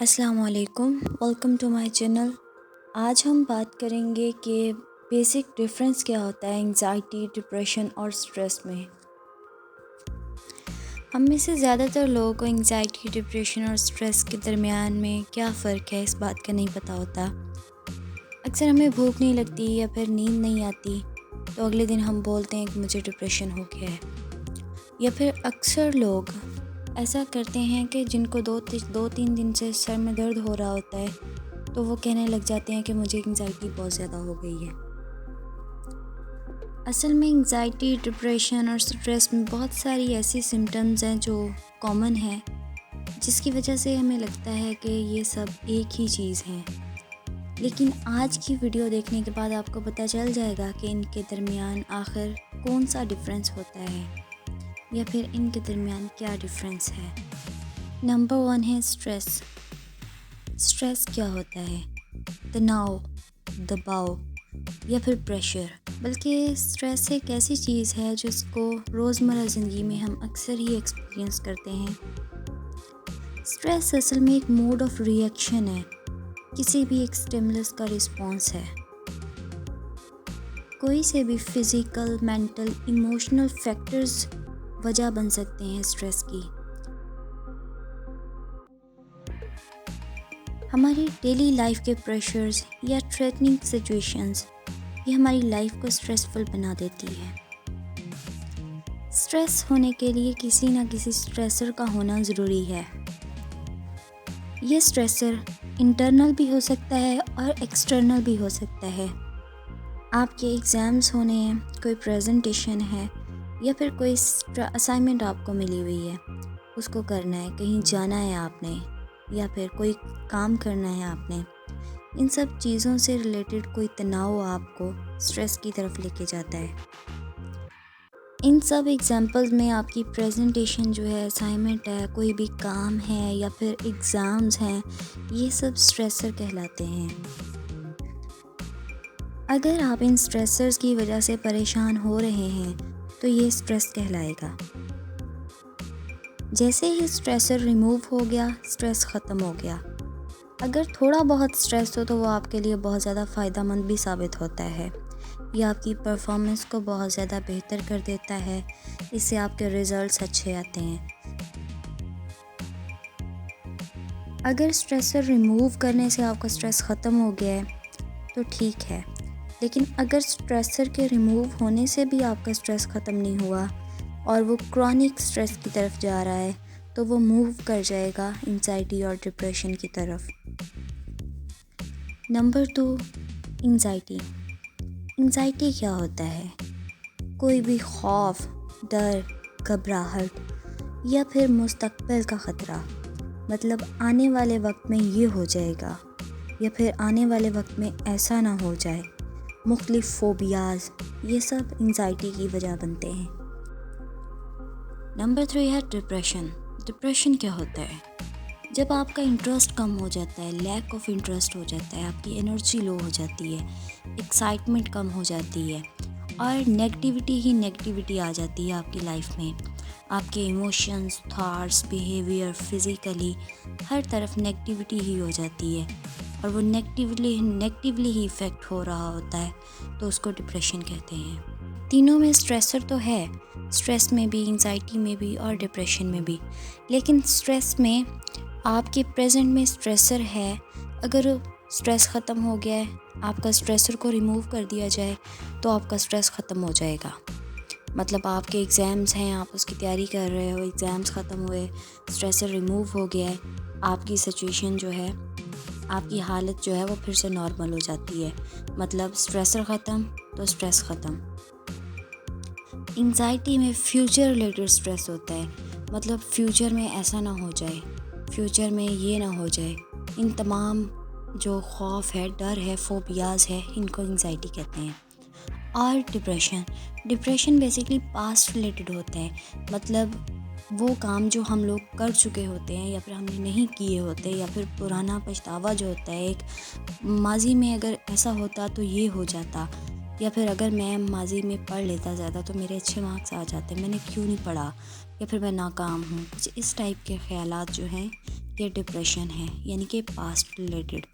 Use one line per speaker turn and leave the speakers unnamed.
अस्सलाम वालेकुम, welcome to my channel. आज हम बात करेंगे कि बेसिक डिफरेंस क्या होता है एंजाइटी, डिप्रेशन और स्ट्रेस में। हम में से ज़्यादातर लोगों को एंजाइटी, डिप्रेशन और स्ट्रेस के दरमियान में क्या फ़र्क है इस बात का नहीं पता होता। अक्सर हमें भूख नहीं लगती या फिर नींद नहीं आती तो अगले दिन हम बोलते हैं कि मुझे डिप्रेशन हो गया है। या फिर अक्सर लोग ऐसा करते हैं कि जिनको दो तीन दिन से सर में दर्द हो रहा होता है तो वो कहने लग जाते हैं कि मुझे एंजाइटी बहुत ज़्यादा हो गई है। असल में एंजाइटी, डिप्रेशन और स्ट्रेस में बहुत सारी ऐसी सिम्टम्स हैं जो कॉमन है, जिसकी वजह से हमें लगता है कि ये सब एक ही चीज़ है। लेकिन आज की वीडियो देखने के बाद आपको पता चल जाएगा कि इनके दरमियान आखिर कौन सा डिफरेंस होता है या फिर इनके दरमियान क्या डिफरेंस है। नंबर 1 है स्ट्रेस। स्ट्रेस क्या होता है? तनाव, दबाव या फिर प्रेशर। बल्कि स्ट्रेस एक ऐसी चीज़ है जिसको रोज़मर्रा ज़िंदगी में हम अक्सर ही एक्सपीरियंस करते हैं। स्ट्रेस असल में एक मोड ऑफ रिएक्शन है, किसी भी एक स्टिमुलस का रिस्पॉन्स है। कोई से भी फिज़िकल, मेंटल, इमोशनल फैक्टर्स वजह बन सकते हैं स्ट्रेस की। हमारी डेली लाइफ के प्रेशर्स या थ्रेटनिंग सिचुएशंस ये हमारी लाइफ को स्ट्रेसफुल बना देती है। स्ट्रेस होने के लिए किसी ना किसी स्ट्रेसर का होना ज़रूरी है। ये स्ट्रेसर इंटरनल भी हो सकता है और एक्सटर्नल भी हो सकता है। आपके एग्ज़ाम्स होने हैं, कोई प्रेजेंटेशन है या फिर कोई असाइनमेंट आपको मिली हुई है, उसको करना है, कहीं जाना है आपने या फिर कोई काम करना है आपने। इन सब चीज़ों से रिलेटेड कोई तनाव आपको स्ट्रेस की तरफ लेके जाता है। इन सब एग्जांपल्स में आपकी प्रेजेंटेशन जो है, असाइनमेंट है, कोई भी काम है या फिर एग्ज़ाम्स हैं, ये सब स्ट्रेसर कहलाते हैं। अगर आप इन स्ट्रेसर्स की वजह से परेशान हो रहे हैं तो ये स्ट्रेस कहलाएगा। जैसे ही स्ट्रेसर रिमूव हो गया, स्ट्रेस ख़त्म हो गया। अगर थोड़ा बहुत स्ट्रेस हो तो वो आपके लिए बहुत ज़्यादा फ़ायदेमंद भी साबित होता है। ये आपकी परफॉर्मेंस को बहुत ज़्यादा बेहतर कर देता है, इससे आपके रिज़ल्ट्स अच्छे आते हैं। अगर स्ट्रेसर रिमूव करने से आपका स्ट्रेस ख़त्म हो गया है तो ठीक है, लेकिन अगर स्ट्रेसर के रिमूव होने से भी आपका स्ट्रेस ख़त्म नहीं हुआ और वो क्रॉनिक स्ट्रेस की तरफ जा रहा है तो वो मूव कर जाएगा एंजाइटी और डिप्रेशन की तरफ। Number 2, anxiety. एंजाइटी क्या होता है? कोई भी खौफ, डर, घबराहट या फिर मुस्तकबिल का ख़तरा, मतलब आने वाले वक्त में ये हो जाएगा या फिर आने वाले वक्त में ऐसा ना हो जाए। मुख्तलिफ फ़ोबियाज़, ये सब एंजाइटी की वजह बनते हैं। नंबर 3 है डिप्रेशन। डिप्रेशन क्या होता है? जब आपका इंटरेस्ट कम हो जाता है, लैक ऑफ इंटरेस्ट हो जाता है, आपकी एनर्जी लो हो जाती है, एक्साइटमेंट कम हो जाती है और नेगेटिविटी ही नेगेटिविटी आ जाती है आपकी लाइफ में। आपके इमोशंस, थॉट्स, बिहेवियर, फिज़िकली हर तरफ नेगेटिविटी ही हो जाती है और वो नेगेटिवली ही इफ़ेक्ट हो रहा होता है, तो उसको डिप्रेशन कहते हैं। तीनों में स्ट्रेसर तो है, स्ट्रेस में भी, एंजाइटी में भी और डिप्रेशन में भी। लेकिन स्ट्रेस में आपके प्रेजेंट में स्ट्रेसर है, अगर स्ट्रेस ख़त्म हो गया है, आपका स्ट्रेसर को रिमूव कर दिया जाए तो आपका स्ट्रेस ख़त्म हो जाएगा। मतलब आपके एग्ज़ाम्स हैं, आप उसकी तैयारी कर रहे हो, एग्ज़ाम्स ख़त्म हुए, स्ट्रेसर रिमूव हो गया है, आपकी सिचुएशन जो है, आपकी हालत जो है वो फिर से नॉर्मल हो जाती है। मतलब स्ट्रेसर ख़त्म तो स्ट्रेस ख़त्म। एंजाइटी में फ्यूचर रिलेटेड स्ट्रेस होता है, मतलब फ्यूचर में ऐसा ना हो जाए, फ्यूचर में ये ना हो जाए। इन तमाम जो खौफ है, डर है, फ़ोबियाज़ है, इनको एंजाइटी कहते हैं। और डिप्रेशन बेसिकली पास्ट रिलेटेड होता है, मतलब वो काम जो हम लोग कर चुके होते हैं या फिर हमने नहीं किए होते, या फिर पुराना पछतावा जो होता है, एक माजी में अगर ऐसा होता तो ये हो जाता, या फिर अगर मैं माजी में पढ़ लेता ज़्यादा तो मेरे अच्छे मार्क्स आ जाते, मैंने क्यों नहीं पढ़ा, या फिर मैं नाकाम हूँ, कुछ इस टाइप के ख़यालात जो हैं ये डिप्रेशन है, यानी कि पास्ट रिलेटेड।